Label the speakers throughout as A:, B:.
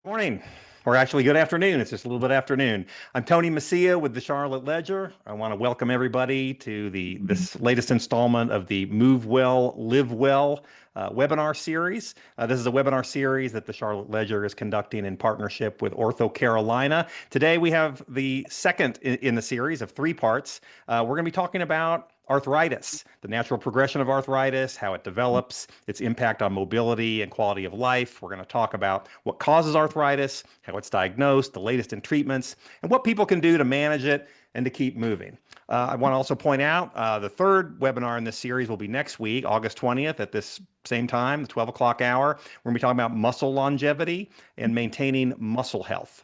A: Morning, or actually good afternoon. It's just a little bit afternoon. I'm Tony Mecia with the Charlotte Ledger. I want to welcome everybody to this latest installment of the Move Well, Live Well webinar series. This is a webinar series that the Charlotte Ledger is conducting in partnership with OrthoCarolina. Today we have the second in the series of three parts. We're going to be talking about arthritis, the natural progression of arthritis, how it develops, its impact on mobility and quality of life. We're going to talk about what causes arthritis, how it's diagnosed, the latest in treatments, and what people can do to manage it and to keep moving. I want to also point out the third webinar in this series will be next week, August 20th at this same time, the 12 o'clock hour. We're going to be talking about muscle longevity and maintaining muscle health.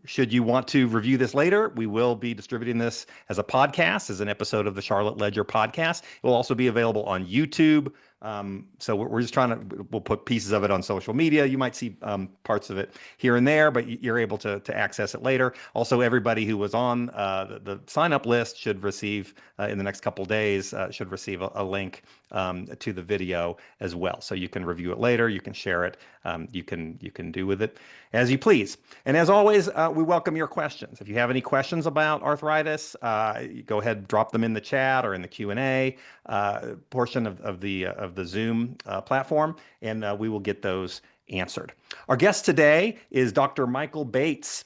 A: Should you want to review this later, we will be distributing this as a podcast, as an episode of the Charlotte Ledger podcast. It will also be available on YouTube. So we're just we'll put pieces of it on social media. You might see parts of it here and there, but you're able to access it later. Also, everybody who was on the sign-up list should receive, in the next couple of days, should receive a link to the video as well. So you can review it later, you can share it, you can do with it as you please. And as always, we welcome your questions. If you have any questions about arthritis, go ahead, drop them in the chat or in the Q&A portion of the Zoom platform, and we will get those answered. Our guest today is Dr. Michael Bates.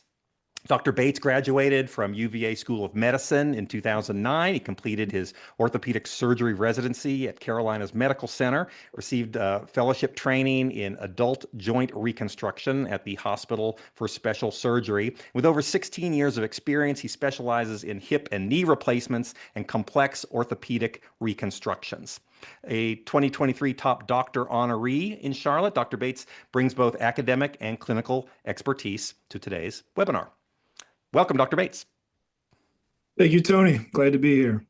A: Dr. Bates graduated from UVA School of Medicine in 2009. He completed his orthopedic surgery residency at Carolina's Medical Center, received fellowship training in adult joint reconstruction at the Hospital for Special Surgery. With over 16 years of experience, he specializes in hip and knee replacements and complex orthopedic reconstructions. A 2023 top doctor honoree in Charlotte, Dr. Bates brings both academic and clinical expertise to today's webinar. Welcome, Dr. Bates.
B: Thank you, Tony. Glad to be here.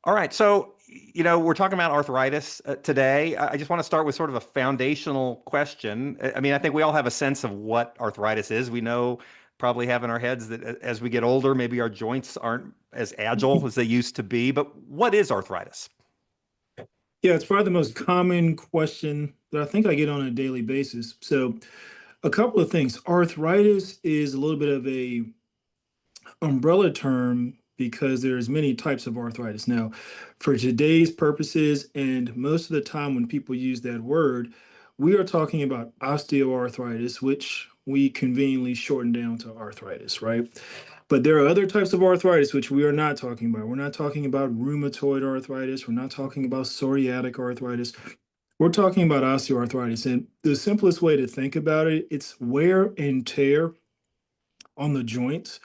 A: All right. So, we're talking about arthritis today. I just want to start with sort of a foundational question. I mean, I think we all have a sense of what arthritis is. We know, probably have in our heads that as we get older, maybe our joints aren't as agile as they used to be. But what is arthritis?
B: Yeah, it's probably the most common question that I think I get on a daily basis. So a couple of things. Arthritis is a little bit of a umbrella term because there's many types of arthritis. Now, for today's purposes, and most of the time when people use that word, we are talking about osteoarthritis, which we conveniently shorten down to arthritis, right? But there are other types of arthritis which we are not talking about. We're not talking about rheumatoid arthritis. We're not talking about psoriatic arthritis. We're talking about osteoarthritis. And the simplest way to think about it, it's wear and tear on the joints.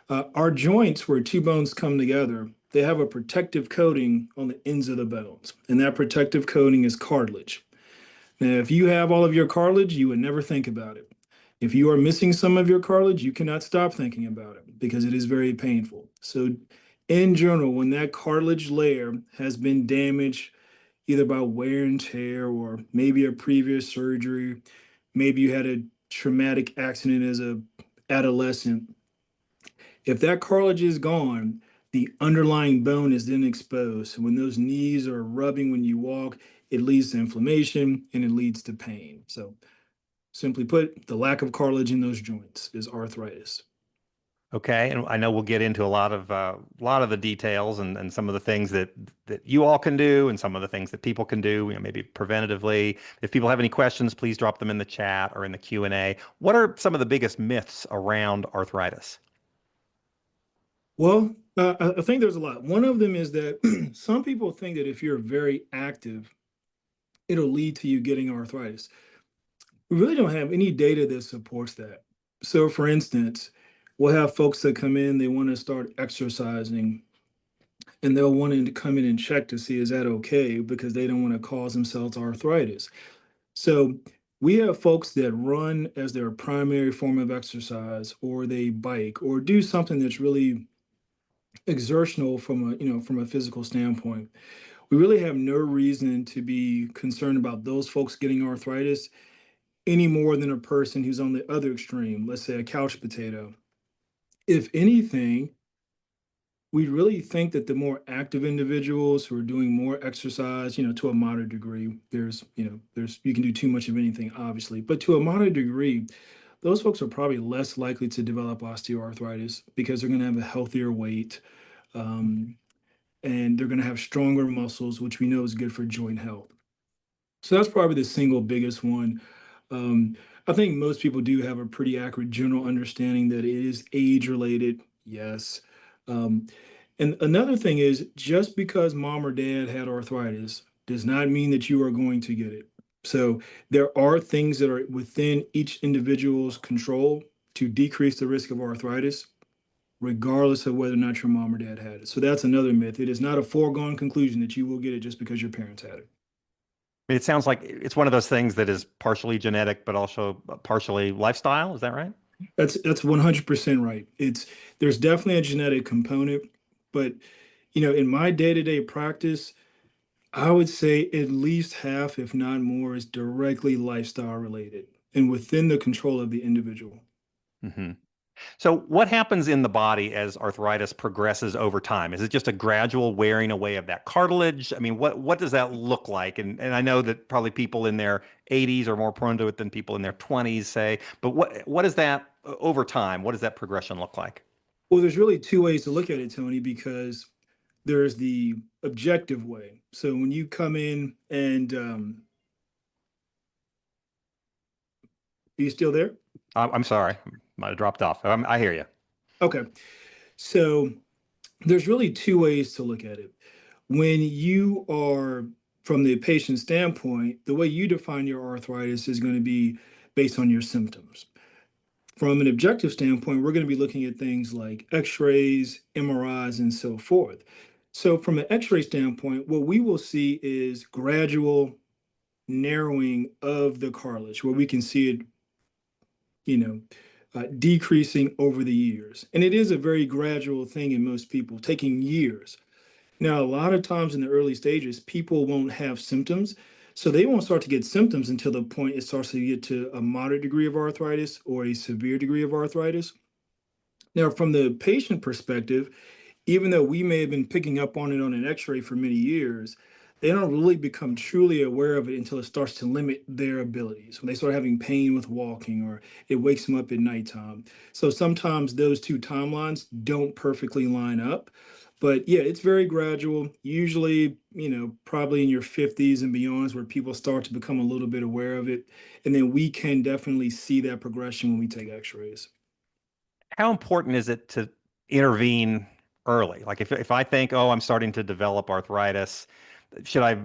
B: Our joints, where two bones come together, they have a protective coating on the ends of the bones, and that protective coating is cartilage. Now, if you have all of your cartilage, you would never think about it. If you are missing some of your cartilage, you cannot stop thinking about it because it is very painful. So in general, when that cartilage layer has been damaged, either by wear and tear or maybe a previous surgery, maybe you had a traumatic accident as an adolescent, if that cartilage is gone, the underlying bone is then exposed. So when those knees are rubbing when you walk, it leads to inflammation and it leads to pain. So simply put, the lack of cartilage in those joints is arthritis.
A: Okay, and I know we'll get into a lot of the details and some of the things that you all can do and some of the things that people can do, maybe preventatively. If people have any questions, please drop them in the chat or in the Q&A. What are some of the biggest myths around arthritis?
B: Well, I think there's a lot. One of them is that some people think that if you're very active, it'll lead to you getting arthritis. We really don't have any data that supports that. So for instance, we'll have folks that come in, they want to start exercising, and they'll want to come in and check to see is that okay because they don't want to cause themselves arthritis. So we have folks that run as their primary form of exercise, or they bike, or do something that's really exertional from a physical standpoint. We really have no reason to be concerned about those folks getting arthritis any more than a person who's on the other extreme, let's say a couch potato. If anything, we really think that the more active individuals who are doing more exercise, to a moderate degree, you can do too much of anything, obviously, but to a moderate degree, those folks are probably less likely to develop osteoarthritis because they're going to have a healthier weight, um, and they're going to have stronger muscles, which we know is good for joint health. So that's probably the single biggest one. Um, I think most people do have a pretty accurate general understanding that it is age related. Yes. Um, and another thing is just because mom or dad had arthritis does not mean that you are going to get it. So there are things that are within each individual's control to decrease the risk of arthritis, regardless of whether or not your mom or dad had it. So that's another myth. It is not a foregone conclusion that you will get it just because your parents had it.
A: It sounds like it's one of those things that is partially genetic, but also partially lifestyle. Is that right?
B: That's 100% right. There's definitely a genetic component, but in my day-to-day practice, I would say at least half, if not more, is directly lifestyle related and within the control of the individual.
A: Hmm. So, what happens in the body as arthritis progresses over time? Is it just a gradual wearing away of that cartilage? I mean, what does that look like? And I know that probably people in their 80s are more prone to it than people in their 20s, say. But what is that over time? What does that progression look like?
B: Well, there's really two ways to look at it, Tony, because there's the objective way. So when you come in and are you still there?
A: I'm sorry, might have dropped off. I hear you.
B: Okay. So there's really two ways to look at it. When you are from the patient standpoint, the way you define your arthritis is going to be based on your symptoms. From an objective standpoint, we're going to be looking at things like x-rays, MRIs, and so forth. So from an x-ray standpoint, what we will see is gradual narrowing of the cartilage, where we can see it, you know, decreasing over the years. And it is a very gradual thing in most people, taking years. Now, a lot of times in the early stages, people won't have symptoms. So they won't start to get symptoms until the point it starts to get to a moderate degree of arthritis or a severe degree of arthritis. Now, from the patient perspective, even though we may have been picking up on it on an x-ray for many years, they don't really become truly aware of it until it starts to limit their abilities. When they start having pain with walking or it wakes them up at nighttime. So sometimes those two timelines don't perfectly line up. But yeah, it's very gradual. Usually, probably in your 50s and beyond is where people start to become a little bit aware of it. And then we can definitely see that progression when we take x-rays.
A: How important is it to intervene early? Like if I think, oh, I'm starting to develop arthritis, should I,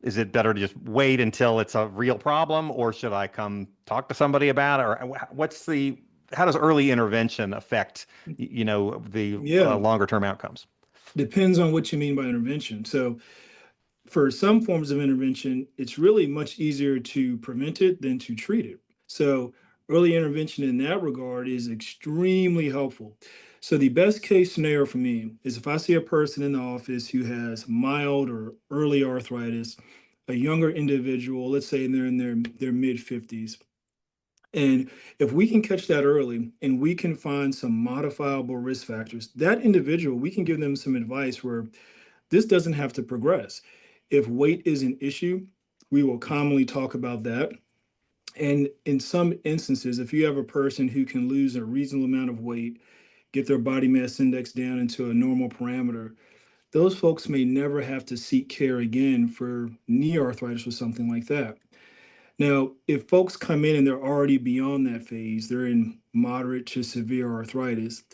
A: is it better to just wait until it's a real problem, or should I come talk to somebody about it? Or how does early intervention affect, the
B: Yeah,
A: longer term outcomes?
B: depends on what you mean by intervention. So for some forms of intervention, it's really much easier to prevent it than to treat it. So early intervention in that regard is extremely helpful. So the best case scenario for me is if I see a person in the office who has mild or early arthritis, a younger individual, let's say they're in their mid 50s. And if we can catch that early and we can find some modifiable risk factors, that individual, we can give them some advice where this doesn't have to progress. If weight is an issue, we will commonly talk about that. And in some instances, if you have a person who can lose a reasonable amount of weight, get their body mass index down into a normal parameter, those folks may never have to seek care again for knee arthritis or something like that. Now, if folks come in and they're already beyond that phase, they're in moderate to severe arthritis,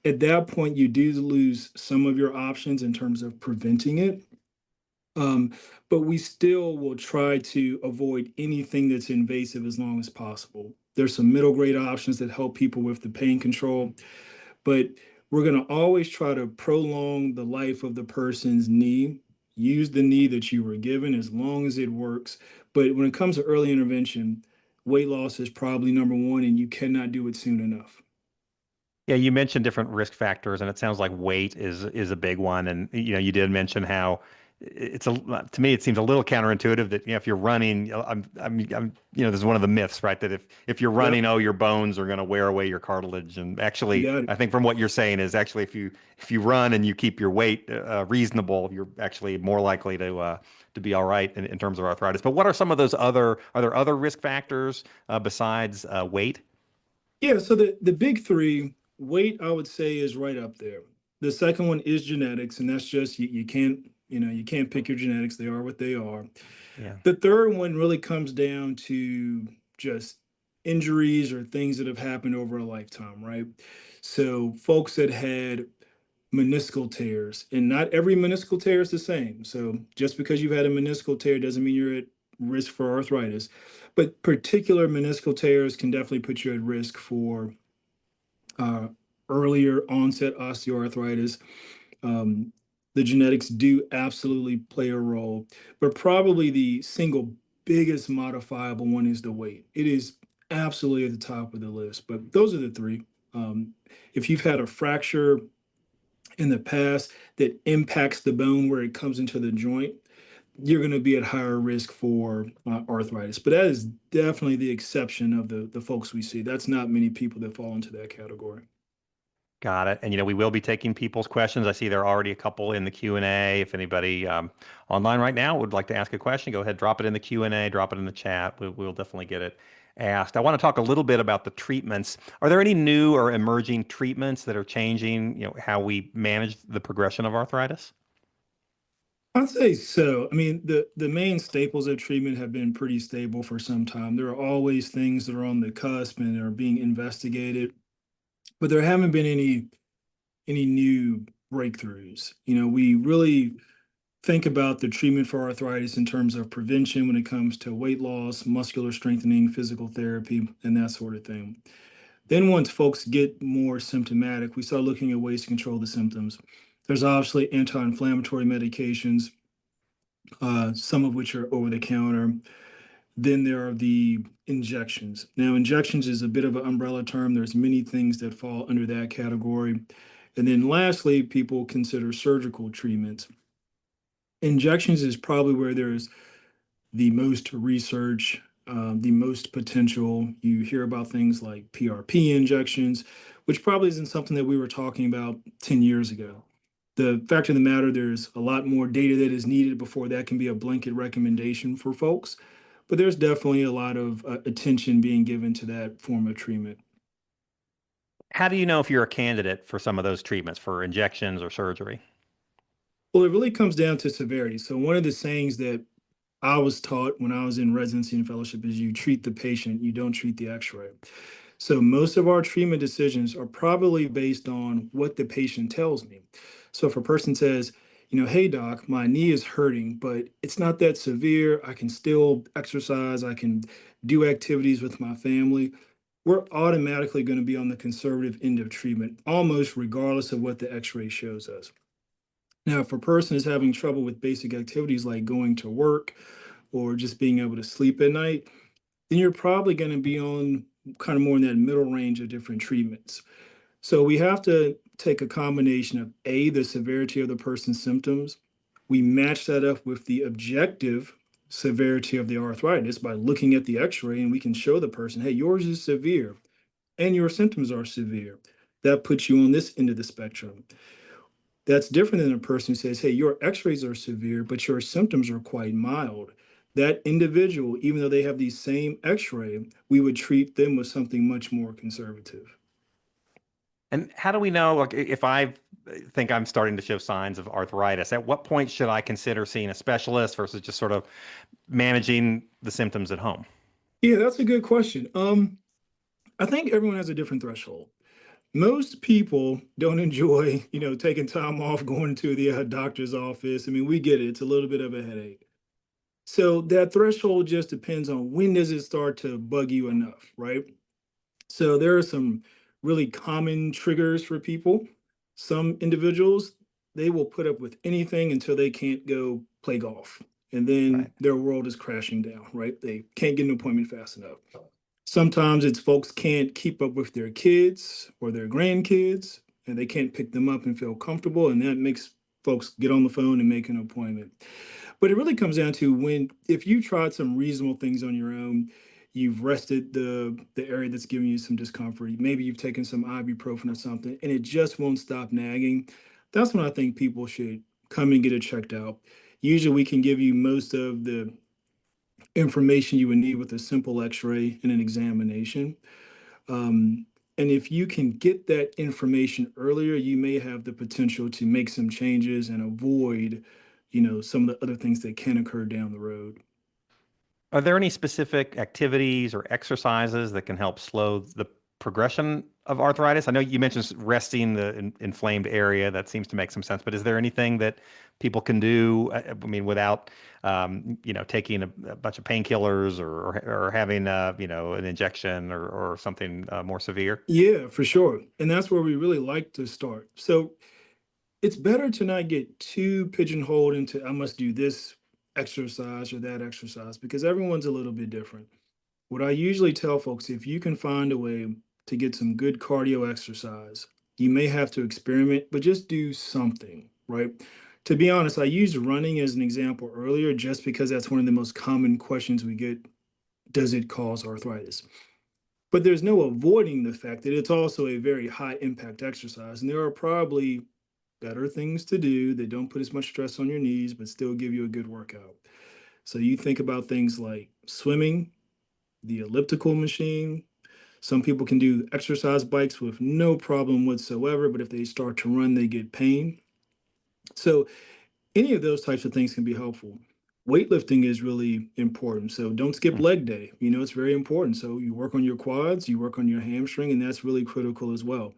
B: at that point, you do lose some of your options in terms of preventing it. Um, but we still will try to avoid anything that's invasive as long as possible. There's some middle grade options that help people with the pain control, but we're going to always try to prolong the life of the person's knee. Use the knee that you were given as long as it works. But when it comes to early intervention, weight loss is probably number one, and you cannot do it soon enough.
A: Yeah, you mentioned different risk factors, and it sounds like weight is a big one. And you did mention how it's a to me it seems a little counterintuitive that if you're running, this is one of the myths, right? That if you're
B: Yep,
A: running, oh, your bones are going to wear away your cartilage. And
B: you
A: actually,
B: got it.
A: I think from what you're saying is actually if you run and you keep your weight reasonable, you're actually more likely to be all right in terms of arthritis. But what are some of those other are there other risk factors besides weight?
B: Yeah, so the big three, weight, I would say, is right up there. The second one is genetics, and that's just you can't, you can't pick your genetics. They are what they are.
A: Yeah.
B: The third one really comes down to just injuries or things that have happened over a lifetime, right? So folks that had meniscal tears, and not every meniscal tear is the same. So just because you've had a meniscal tear doesn't mean you're at risk for arthritis. But particular meniscal tears can definitely put you at risk for uh, earlier onset osteoarthritis. Um, the genetics do absolutely play a role, but probably the single biggest modifiable one is the weight. It is absolutely at the top of the list, but those are the three. Um, if you've had a fracture in the past that impacts the bone where it comes into the joint, you're going to be at higher risk for arthritis. But that is definitely the exception of the folks we see. That's not many people that fall into that category.
A: Got it. And we will be taking people's questions. I see there are already a couple in the Q&A. If anybody online right now would like to ask a question, go ahead, drop it in the Q&A, drop it in the chat. We'll definitely get it asked. I want to talk a little bit about the treatments. Are there any new or emerging treatments that are changing, how we manage the progression of arthritis?
B: I'd say so. I mean, the main staples of treatment have been pretty stable for some time. There are always things that are on the cusp and are being investigated, but there haven't been any new breakthroughs. We really think about the treatment for arthritis in terms of prevention when it comes to weight loss, muscular strengthening, physical therapy, and that sort of thing. Then once folks get more symptomatic, we start looking at ways to control the symptoms. There's obviously anti-inflammatory medications, some of which are over the counter. Then there are the injections. Now, injections is a bit of an umbrella term. There's many things that fall under that category. And then lastly, people consider surgical treatments. Injections is probably where there's the most research, the most potential. You hear about things like PRP injections, which probably isn't something that we were talking about 10 years ago. The fact of the matter, there's a lot more data that is needed before that can be a blanket recommendation for folks. But there's definitely a lot of attention being given to that form of treatment.
A: How do you know if you're a candidate for some of those treatments for injections or surgery?
B: Well, it really comes down to severity. So, one of the sayings that I was taught when I was in residency and fellowship is you treat the patient, you don't treat the x-ray. So most of our treatment decisions are probably based on what the patient tells me. So if a person says, hey doc, my knee is hurting, but it's not that severe. I can still exercise, I can do activities with my family. We're automatically going to be on the conservative end of treatment, almost regardless of what the x-ray shows us. Now, if a person is having trouble with basic activities like going to work, or just being able to sleep at night, then you're probably going to be on kind of more in that middle range of different treatments. So we have to take a combination of A, the severity of the person's symptoms. We match that up with the objective severity of the arthritis by looking at the x-ray, and we can show the person, hey, yours is severe and your symptoms are severe. That puts you on this end of the spectrum. That's different than a person who says, hey, your x-rays are severe, but your symptoms are quite mild. That individual, even though they have the same x-ray, we would treat them with something much more conservative.
A: And how do we know, like, if I think I'm starting to show signs of arthritis, at what point should I consider seeing a specialist versus just sort of managing the symptoms at home?
B: Yeah, that's a good question. I think everyone has a different threshold. Most people don't enjoy, taking time off, going to the doctor's office. I mean, we get it. It's a little bit of a headache. So that threshold just depends on when does it start to bug you enough, right? So there are some really common triggers for people. Some individuals, they will put up with anything until they can't go play golf. And then
A: Right.
B: their world is crashing down, right? They can't get an appointment fast enough. Sometimes it's folks can't keep up with their kids or their grandkids, and they can't pick them up and feel comfortable. And that makes folks get on the phone and make an appointment. But it really comes down to if you tried some reasonable things on your own, you've rested the area that's giving you some discomfort. Maybe you've taken some ibuprofen or something, and it just won't stop nagging. That's when I think people should come and get it checked out. Usually, we can give you most of the information you would need with a simple X-ray and an examination. Um, and if you can get that information earlier, you may have the potential to make some changes and avoid, some of the other things that can occur down the road.
A: Are there any specific activities or exercises that can help slow the progression of arthritis? I know you mentioned resting the inflamed area. That seems to make some sense. But is there anything that people can do? I mean, without taking a bunch of painkillers or having an injection or something more severe?
B: Yeah, for sure. And that's where we really like to start. So it's better to not get too pigeonholed into I must do this exercise or that exercise because everyone's a little bit different. What I usually tell folks, if you can find a way to get some good cardio exercise, you may have to experiment, but just do something, right? To be honest, I used running as an example earlier just because that's one of the most common questions we get. Does it cause arthritis? But there's no avoiding the fact that it's also a very high impact exercise. And there are probably better things to do that don't put as much stress on your knees, but still give you a good workout. So you think about things like swimming, the elliptical machine. Some people can do exercise bikes with no problem whatsoever, but if they start to run, they get pain. So any of those types of things can be helpful. Weightlifting is really important. So don't skip
A: Hmm.
B: leg day. It's very important. So you work on your quads, you work on your hamstring, and that's really critical as well.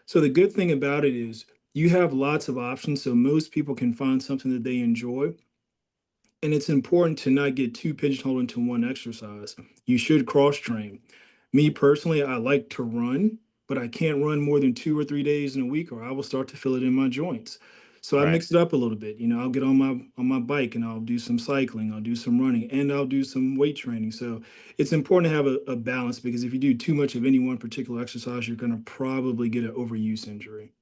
B: So the good thing about it is you have lots of options. So most people can find something that they enjoy. And it's important to not get too pigeonholed into one exercise. You should cross train. Me personally, I like to run, but I can't run more than 2 or 3 days in a week, or I will start to feel it in my joints. So I
A: Right.
B: mix it up a little bit. I'll get on my bike and I'll do some cycling, I'll do some running, and I'll do some weight training. So it's important to have a balance because if you do too much of any one particular exercise, you're going to probably get an overuse injury.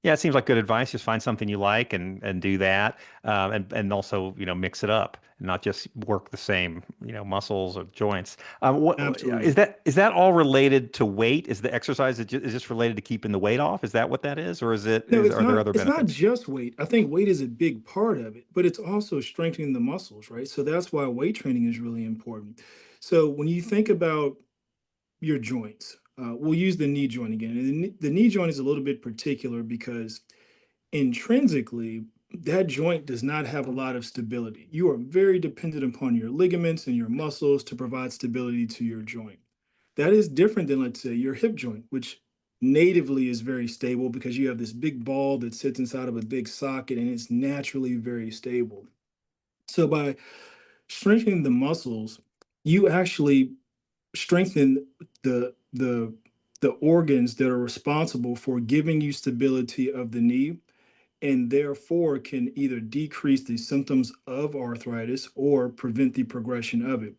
A: Yeah, it seems like good advice. Just find something you like and do that, and also mix it up and not just work the same muscles or joints. What
B: Absolutely.
A: is that all related to weight? Is the exercise is just related to keeping the weight off? Is that what that is, or
B: No, it's
A: are there
B: not
A: other
B: it's not
A: benefits?
B: just weight. I think weight is a big part of it, but it's also strengthening the muscles, right? So that's why weight training is really important. So when you think about your joints, we'll use the knee joint again. And the knee joint is a little bit particular because intrinsically, that joint does not have a lot of stability. You are very dependent upon your ligaments and your muscles to provide stability to your joint. That is different than, let's say, your hip joint, which natively is very stable because you have this big ball that sits inside of a big socket and it's naturally very stable. So by strengthening the muscles, you actually strengthen the the organs that are responsible for giving you stability of the knee and therefore can either decrease the symptoms of arthritis or prevent the progression of it.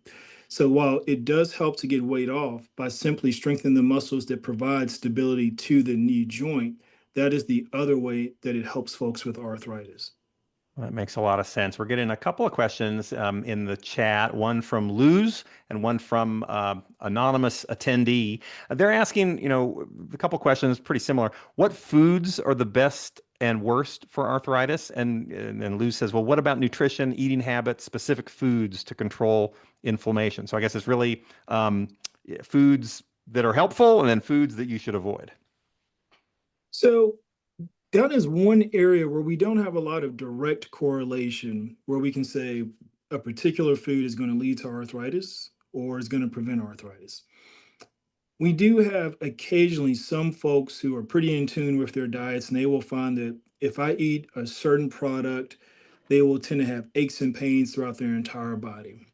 B: So while it does help to get weight off by simply strengthening the muscles that provide stability to the knee joint, that is the other way that it helps folks with arthritis.
A: That makes a lot of sense. We're getting a couple of questions in the chat, one from Luz and one from anonymous attendee. They're asking, a couple of questions pretty similar. What foods are the best and worst for arthritis? And Luz says, well, what about nutrition, eating habits, specific foods to control inflammation? So I guess it's really foods that are helpful and then foods that you should avoid.
B: So that is one area where we don't have a lot of direct correlation where we can say a particular food is going to lead to arthritis or is going to prevent arthritis. We do have occasionally some folks who are pretty in tune with their diets, and they will find that if I eat a certain product, they will tend to have aches and pains throughout their entire body.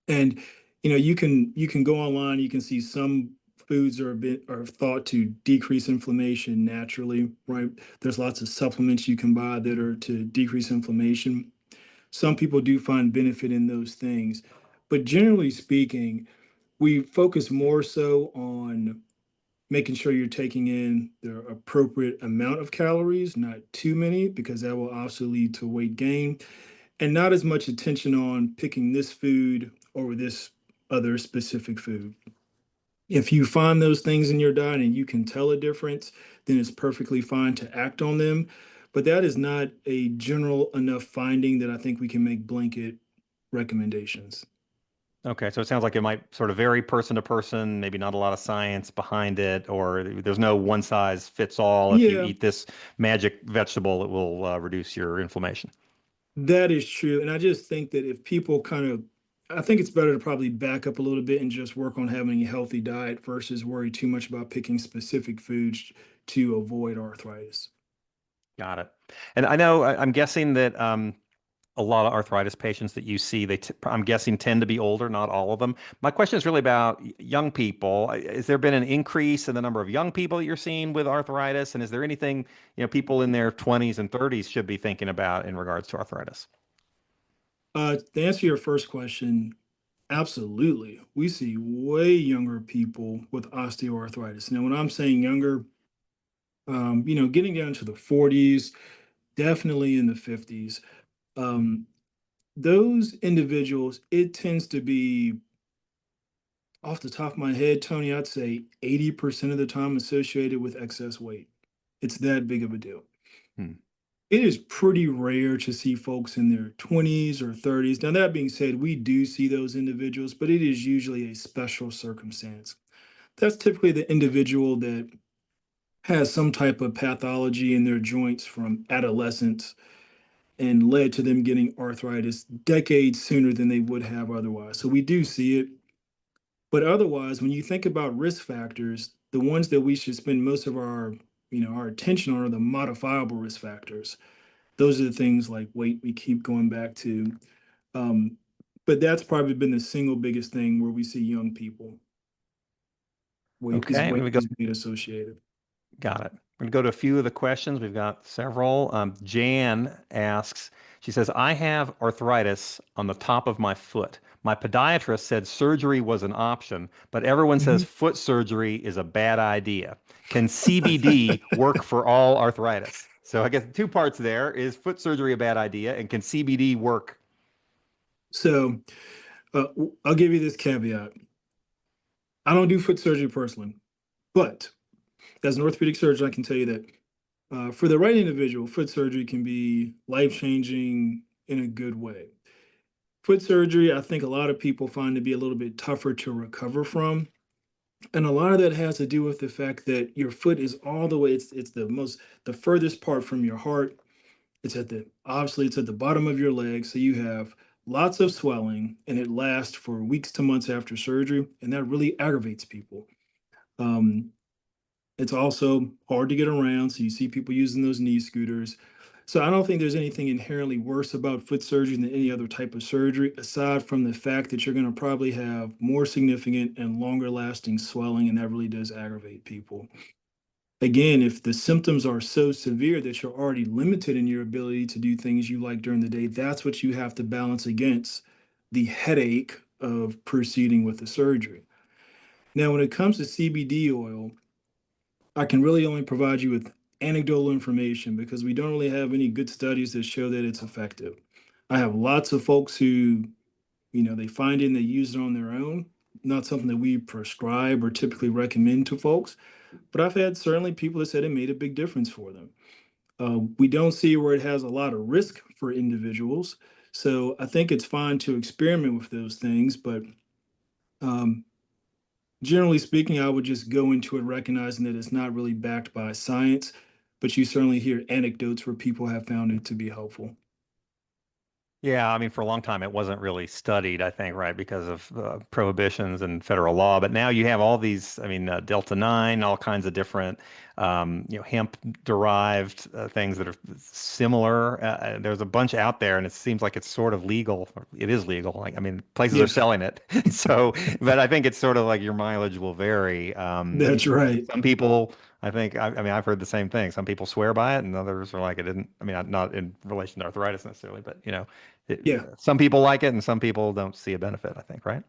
B: And you can go online, you can see some foods are thought to decrease inflammation naturally, right? There's lots of supplements you can buy that are to decrease inflammation. Some people do find benefit in those things, but generally speaking, we focus more so on making sure you're taking in the appropriate amount of calories, not too many, because that will also lead to weight gain, and not as much attention on picking this food over this other specific food. If you find those things in your diet and you can tell a difference, then it's perfectly fine to act on them. But that is not a general enough finding that I think we can make blanket recommendations.
A: Okay, so it sounds like it might sort of vary person to person, maybe not a lot of science behind it, or there's no one size fits all. If you
B: Yeah,
A: eat this magic vegetable, it will reduce your inflammation.
B: that is true. And I just think that if people I think it's better to probably back up a little bit and just work on having a healthy diet versus worry too much about picking specific foods to avoid arthritis.
A: Got it. And I know I'm guessing that a lot of arthritis patients that you see, I'm guessing tend to be older, not all of them. My question is really about young people. Has there been an increase in the number of young people that you're seeing with arthritis? And is there anything, people in their 20s and 30s should be thinking about in regards to arthritis?
B: To answer your first question, absolutely. We see way younger people with osteoarthritis. Now, when I'm saying younger, getting down to the 40s, definitely in the 50s. Um, those individuals, it tends to be off the top of my head, Tony, I'd say 80% of the time associated with excess weight. It's that big of a deal.
A: Hmm.
B: It is pretty rare to see folks in their 20s or 30s. Now, that being said, we do see those individuals, but it is usually a special circumstance. That's typically the individual that has some type of pathology in their joints from adolescence and led to them getting arthritis decades sooner than they would have otherwise. So we do see it. But otherwise, when you think about risk factors, the ones that we should spend most of our attention on are the modifiable risk factors. Those are the things like weight we keep going back to. Um, but that's probably been the single biggest thing where we see young people.
A: Okay, I'm
B: Weight
A: going to go.
B: is being associated.
A: Got it. I'm going to go to a few of the questions. We've got several. Jan asks, she says, I have arthritis on the top of my foot. My podiatrist said surgery was an option, but everyone says
B: Mhm.
A: foot surgery is a bad idea. Can CBD work for all arthritis? So I guess two parts there. Is foot surgery a bad idea? And can CBD work?
B: So I'll give you this caveat. I don't do foot surgery personally, but as an orthopedic surgeon, I can tell you that for the right individual, foot surgery can be life changing in a good way. Foot surgery, I think a lot of people find to be a little bit tougher to recover from. And a lot of that has to do with the fact that your foot is all the way, it's the furthest part from your heart. Obviously it's at the bottom of your leg. So you have lots of swelling and it lasts for weeks to months after surgery. And that really aggravates people. Um, It's also hard to get around, so you see people using those knee scooters. So I don't think there's anything inherently worse about foot surgery than any other type of surgery, aside from the fact that you're going to probably have more significant and longer lasting swelling, and that really does aggravate people. Again, if the symptoms are so severe that you're already limited in your ability to do things you like during the day, that's what you have to balance against the headache of proceeding with the surgery. Now, when it comes to CBD oil, I can really only provide you with anecdotal information because we don't really have any good studies that show that it's effective. I have lots of folks who, they find it and they use it on their own. Not something that we prescribe or typically recommend to folks, but I've had certainly people that said it made a big difference for them. We don't see where it has a lot of risk for individuals. So I think it's fine to experiment with those things, but um, generally speaking, I would just go into it recognizing that it's not really backed by science, but you certainly hear anecdotes where people have found it to be helpful.
A: Yeah, I mean, for a long time, it wasn't really studied, I think, right, because of prohibitions and federal law. But now you have all these, I mean, Delta 9, all kinds of different, hemp-derived things that are similar. There's a bunch out there, and it seems like it's sort of legal. It is legal. Like, I mean, places are
B: Yes,
A: selling it. So, but I think it's sort of like your mileage will vary.
B: that's right.
A: Some people, I mean, I've heard the same thing. Some people swear by it, and others are like, it didn't, I mean, not in relation to arthritis necessarily, but, some people like it and some people don't see a benefit, I think, right?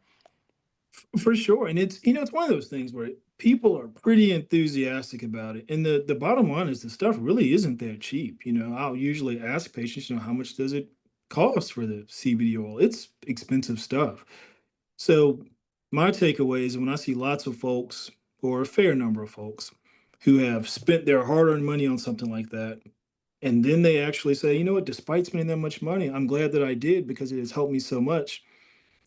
B: For sure. And it's one of those things where people are pretty enthusiastic about it. And the bottom line is the stuff really isn't that cheap. I'll usually ask patients, how much does it cost for the CBD oil? It's expensive stuff. So my takeaway is when I see lots of folks, or a fair number of folks, who have spent their hard-earned money on something like that, and then they actually say, you know what, despite spending that much money, I'm glad that I did because it has helped me so much.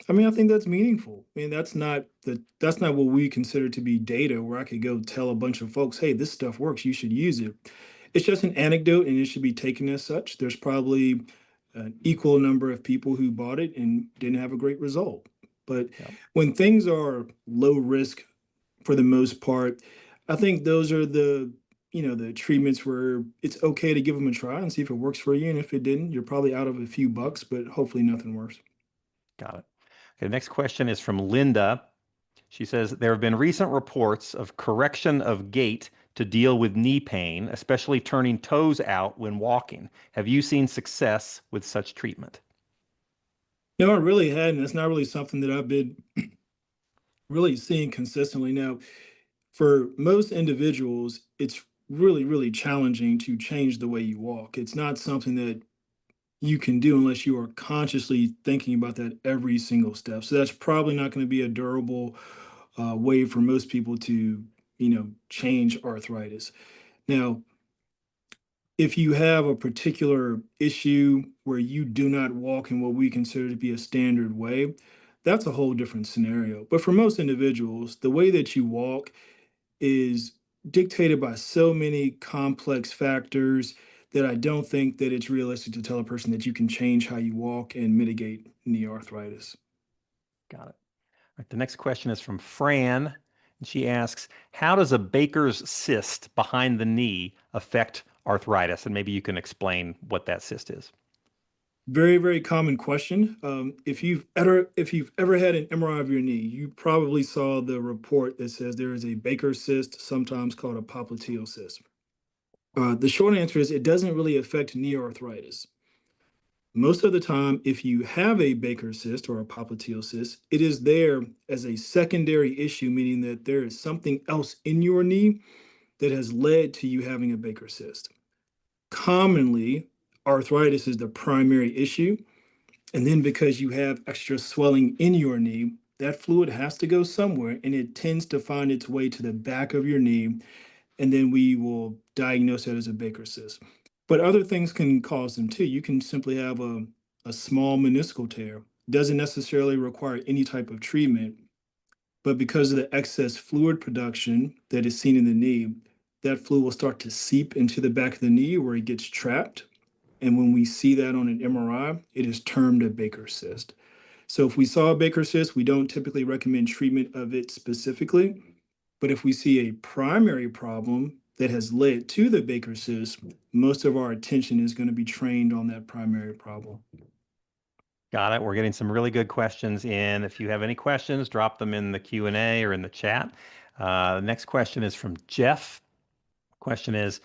B: I mean, I think that's meaningful. I mean, that's not what we consider to be data where I could go tell a bunch of folks, hey, this stuff works, you should use it. It's just an anecdote and it should be taken as such. There's probably an equal number of people who bought it and didn't have a great result. But
A: Yeah.
B: when things are low risk for the most part, I think those are the treatments where it's okay to give them a try and see if it works for you. And if it didn't, you're probably out of a few bucks, but hopefully nothing worse.
A: Got it. Okay, the next question is from Linda. She says, there have been recent reports of correction of gait to deal with knee pain, especially turning toes out when walking. Have you seen success with such treatment?
B: No, I really hadn't. It's not really something that I've been really seeing consistently. Now, for most individuals, it's really, really challenging to change the way you walk. It's not something that you can do unless you are consciously thinking about that every single step. So that's probably not going to be a durable way for most people to, change arthritis. Now, if you have a particular issue where you do not walk in what we consider to be a standard way, that's a whole different scenario. But for most individuals, the way that you walk is dictated by so many complex factors that I don't think that it's realistic to tell a person that you can change how you walk and mitigate knee arthritis.
A: Got it. All right, the next question is from Fran. And she asks, how does a Baker's cyst behind the knee affect arthritis? And maybe you can explain what that cyst is.
B: Very, very common question. If you've ever had an MRI of your knee, you probably saw the report that says there is a Baker cyst, sometimes called a popliteal cyst. The short answer is it doesn't really affect knee arthritis. Most of the time, if you have a Baker cyst or a popliteal cyst, it is there as a secondary issue, meaning that there is something else in your knee that has led to you having a Baker cyst. Commonly, arthritis is the primary issue. And then because you have extra swelling in your knee, that fluid has to go somewhere and it tends to find its way to the back of your knee. And then we will diagnose that as a Baker cyst. But other things can cause them too. You can simply have a small meniscal tear. Doesn't necessarily require any type of treatment, but because of the excess fluid production that is seen in the knee, that fluid will start to seep into the back of the knee where it gets trapped. And when we see that on an MRI, it is termed a Baker cyst. So if we saw a Baker cyst, we don't typically recommend treatment of it specifically. But if we see a primary problem that has led to the Baker cyst, most of our attention is going to be trained on that primary problem.
A: Got it. We're getting some really good questions in. If you have any questions, drop them in the Q&A or in the chat. The next question is from Jeff. Question is,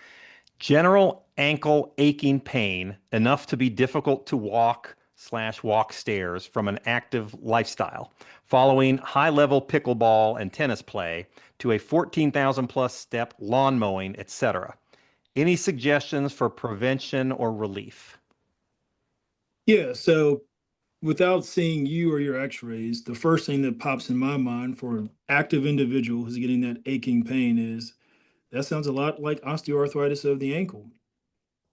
A: general ankle aching pain enough to be difficult to walk/walk stairs from an active lifestyle, following high-level pickleball and tennis play to a 14,000 plus step lawn mowing, etc. Any suggestions for prevention or relief?
B: Yeah, so without seeing you or your x-rays, the first thing that pops in my mind for an active individual who's getting that aching pain is that sounds a lot like osteoarthritis of the ankle.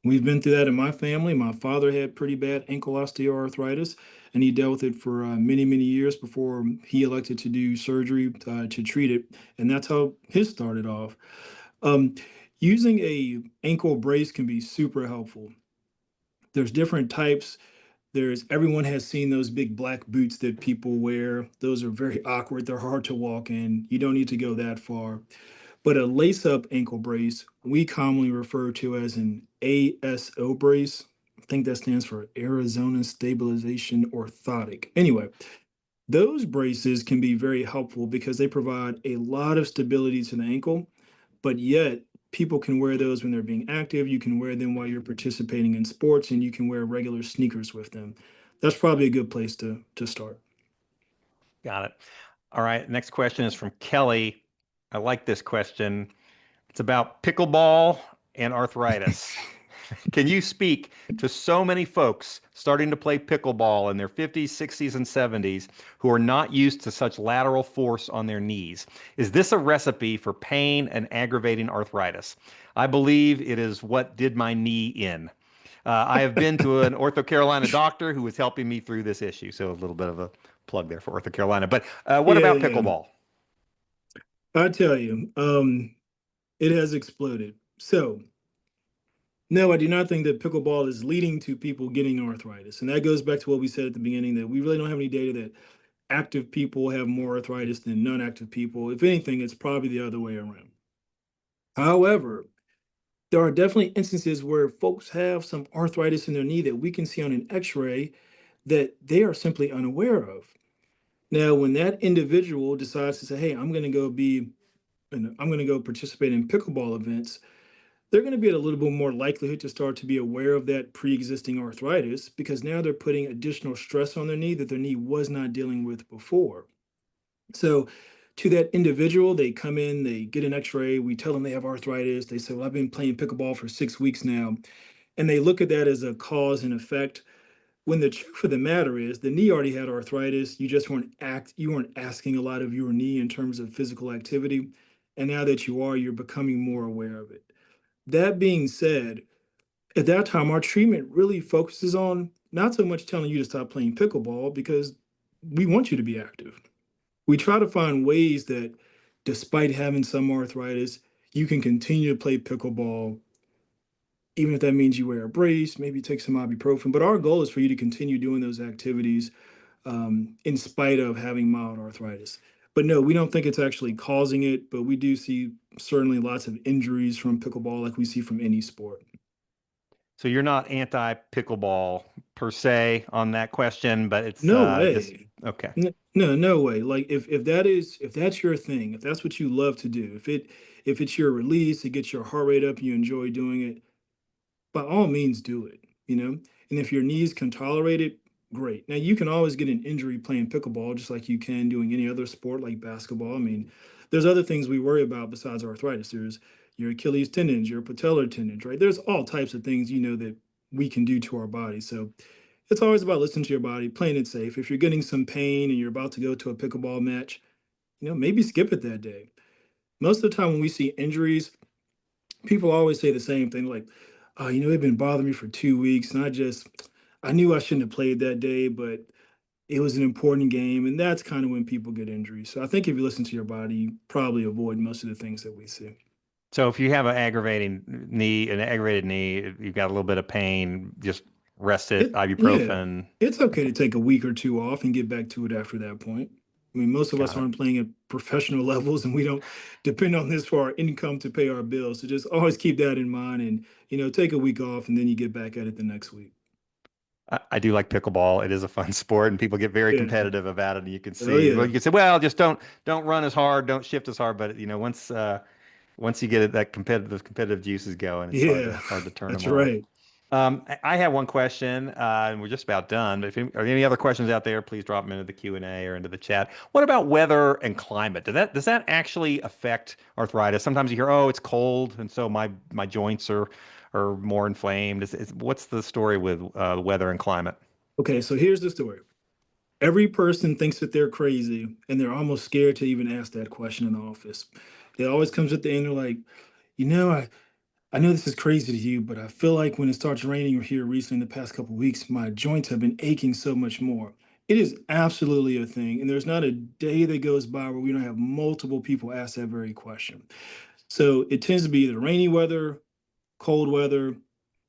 B: We've been through that in my family. My father had pretty bad ankle osteoarthritis, and he dealt with it for many, many years before he elected to do surgery to treat it. And that's how his started off. Um, Using a ankle brace can be super helpful. There's different types. Everyone has seen those big black boots that people wear. Those are very awkward. They're hard to walk in. You don't need to go that far. But a lace-up ankle brace, we commonly refer to as an ASO brace. I think that stands for Arizona Stabilization Orthotic. Anyway, those braces can be very helpful because they provide a lot of stability to the ankle, but yet people can wear those when they're being active. You can wear them while you're participating in sports, and you can wear regular sneakers with them. That's probably a good place to start.
A: Got it. All right. Next question is from Kelly. I like this question. It's about pickleball and arthritis. Can you speak to so many folks starting to play pickleball in their 50s, 60s, and 70s who are not used to such lateral force on their knees? Is this a recipe for pain and aggravating arthritis? I believe it is what did my knee in. I have been to an OrthoCarolina doctor who is helping me through this issue. So a little bit of a plug there for OrthoCarolina. But what
B: Yeah,
A: about
B: yeah.
A: pickleball?
B: I tell you, it has exploded. So, no, I do not think that pickleball is leading to people getting arthritis. And that goes back to what we said at the beginning, that we really don't have any data that active people have more arthritis than non-active people. If anything, it's probably the other way around. However, there are definitely instances where folks have some arthritis in their knee that we can see on an x-ray that they are simply unaware of. Now, when that individual decides to say, hey, I'm going to go be and I'm going to go participate in pickleball events, they're going to be at a little bit more likelihood to start to be aware of that pre-existing arthritis because now they're putting additional stress on their knee that their knee was not dealing with before. So to that individual, they come in, they get an x-ray, we tell them they have arthritis. They say, well, I've been playing pickleball for 6 weeks now. And they look at that as a cause and effect when the truth of the matter is the knee already had arthritis. You just you weren't asking a lot of your knee in terms of physical activity. And now that you are, you're becoming more aware of it. That being said, at that time, our treatment really focuses on not so much telling you to stop playing pickleball because we want you to be active. We try to find ways that, despite having some arthritis, you can continue to play pickleball, even if that means you wear a brace, maybe take some ibuprofen. But our goal is for you to continue doing those activities in spite of having mild arthritis. But no, we don't think it's actually causing it, but we do see certainly lots of injuries from pickleball, like we see from any sport.
A: So you're not anti-pickleball per se on that question, but it's
B: No
A: just
B: way.
A: okay.
B: No, no way. Like if that's your thing, if that's what you love to do, if it's your release, it gets your heart rate up, you enjoy doing it, by all means do it, you know? And if your knees can tolerate it, great. Now you can always get an injury playing pickleball just like you can doing any other sport like basketball. I mean, there's other things we worry about besides arthritis. There's your Achilles tendons, your patellar tendons, right? There's all types of things, that we can do to our body. So it's always about listening to your body, playing it safe. If you're getting some pain and you're about to go to a pickleball match, maybe skip it that day. Most of the time when we see injuries, people always say the same thing, like, oh, it been bothering me for 2 weeks. And I knew I shouldn't have played that day, but it was an important game. And that's kind of when people get injuries. So I think if you listen to your body, you probably avoid most of the things that we see.
A: So if you have an aggravated knee, you've got a little bit of pain, just rest it,
B: Yeah,
A: ibuprofen.
B: it's okay to take a week or two off and get back to it after that point. I mean, most of us
A: Got it.
B: aren't playing at professional levels and we don't depend on this for our income to pay our bills. So just always keep that in mind and, take a week off and then you get back at it the next week.
A: I do like pickleball. It is a fun sport, and people get very
B: Yeah.
A: competitive about it. And you can
B: Oh,
A: see, well,
B: yeah.
A: you can say, well, just don't run as hard, don't shift as hard. But once you get it, that competitive juices going, it's
B: Yeah.
A: hard to turn
B: That's
A: them off.
B: right.
A: I have one question, and we're just about done. But if are there any other questions out there, please drop them into the Q&A or into the chat. What about weather and climate? Does that actually affect arthritis? Sometimes you hear, oh, it's cold, and so my joints are more inflamed. What's the story with weather and climate?
B: Okay. So here's the story. Every person thinks that they're crazy and they're almost scared to even ask that question in the office. It always comes at the end, they're like, you know, I, I know this is crazy to you, but I feel like when it starts raining here recently in the past couple of weeks, my joints have been aching so much more. It is absolutely a thing. And there's not a day that goes by where we don't have multiple people ask that very question. So it tends to be either rainy weather, cold weather,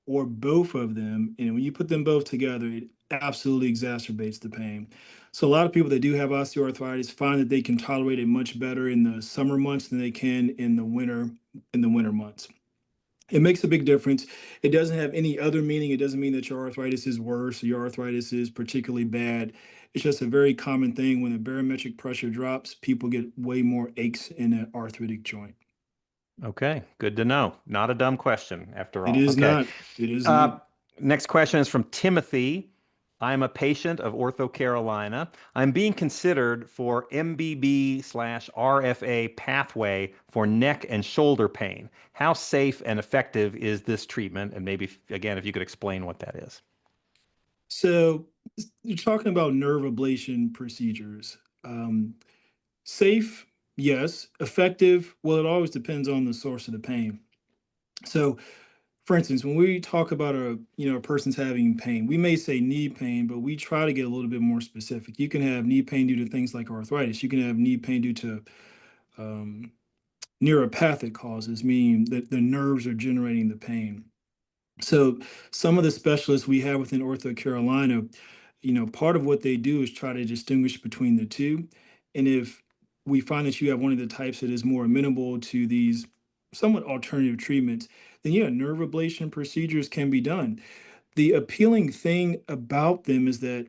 B: or both of them. And when you put them both together, it absolutely exacerbates the pain. So a lot of people that do have osteoarthritis find that they can tolerate it much better in the summer months than they can in the winter months. It makes a big difference. It doesn't have any other meaning. It doesn't mean that your arthritis is worse or your arthritis is particularly bad. It's just a very common thing. When the barometric pressure drops, people get way more aches in an arthritic joint.
A: Okay, good to know. Not a dumb question after
B: It
A: all.
B: is
A: Okay.
B: not. It is not.
A: Uh, Next question is from Timothy. I'm a patient of OrthoCarolina. I'm being considered for MBB/RFA pathway for neck and shoulder pain. How safe and effective is this treatment? And maybe, again, if you could explain what that is.
B: So you're talking about nerve ablation procedures. Safe, yes. Effective, well, it always depends on the source of the pain. So, for instance, when we talk about a person's having pain, we may say knee pain, but we try to get a little bit more specific. You can have knee pain due to things like arthritis. You can have knee pain due to um, neuropathic causes, meaning that the nerves are generating the pain. So some of the specialists we have within OrthoCarolina, part of what they do is try to distinguish between the two. And if we find that you have one of the types that is more amenable to these somewhat alternative treatments, then yeah, nerve ablation procedures can be done. The appealing thing about them is that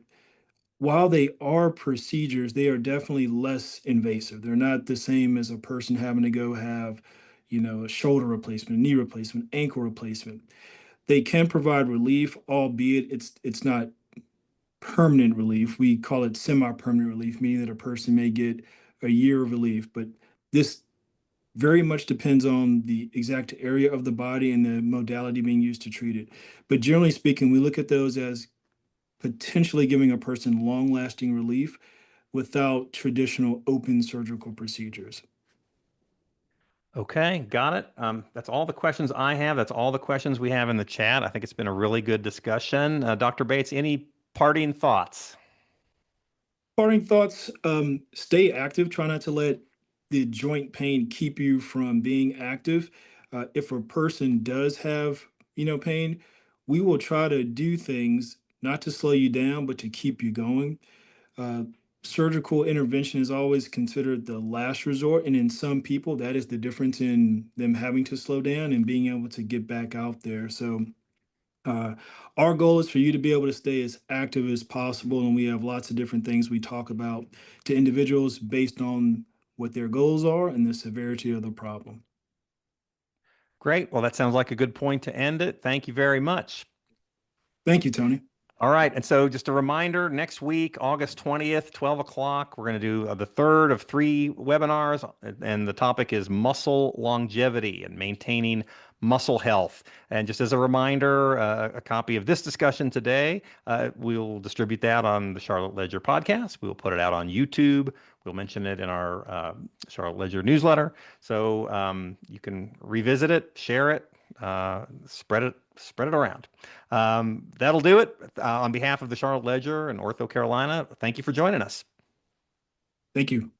B: while they are procedures, they are definitely less invasive. They're not the same as a person having to go have, a shoulder replacement, knee replacement, ankle replacement. They can provide relief, albeit it's not permanent relief. We call it semi-permanent relief, meaning that a person may get a year of relief. But this very much depends on the exact area of the body and the modality being used to treat it. But generally speaking, we look at those as potentially giving a person long-lasting relief without traditional open surgical procedures.
A: Okay, got it. That's all the questions I have. That's all the questions we have in the chat. I think it's been a really good discussion. Dr. Bates, any parting thoughts?
B: Parting thoughts, stay active. Try not to let the joint pain keep you from being active. If a person does have, pain, we will try to do things not to slow you down, but to keep you going. Uh, Surgical intervention is always considered the last resort. And in some people, that is the difference in them having to slow down and being able to get back out there. So uh, our goal is for you to be able to stay as active as possible, and we have lots of different things we talk about to individuals based on what their goals are and the severity of the problem.
A: Great. Well, that sounds like a good point to end it. Thank you very much.
B: Thank you, Tony.
A: All right. And so just a reminder, next week, August 20th, 12 o'clock, we're going to do the third of 3 webinars. And the topic is muscle longevity and maintaining muscle health. And just as a reminder, a copy of this discussion today, we'll distribute that on the Charlotte Ledger podcast. We'll put it out on YouTube. We'll mention it in our Charlotte Ledger newsletter. So you can revisit it, share it, spread it around. That'll do it. On behalf of the Charlotte Ledger and OrthoCarolina, thank you for joining us.
B: Thank you.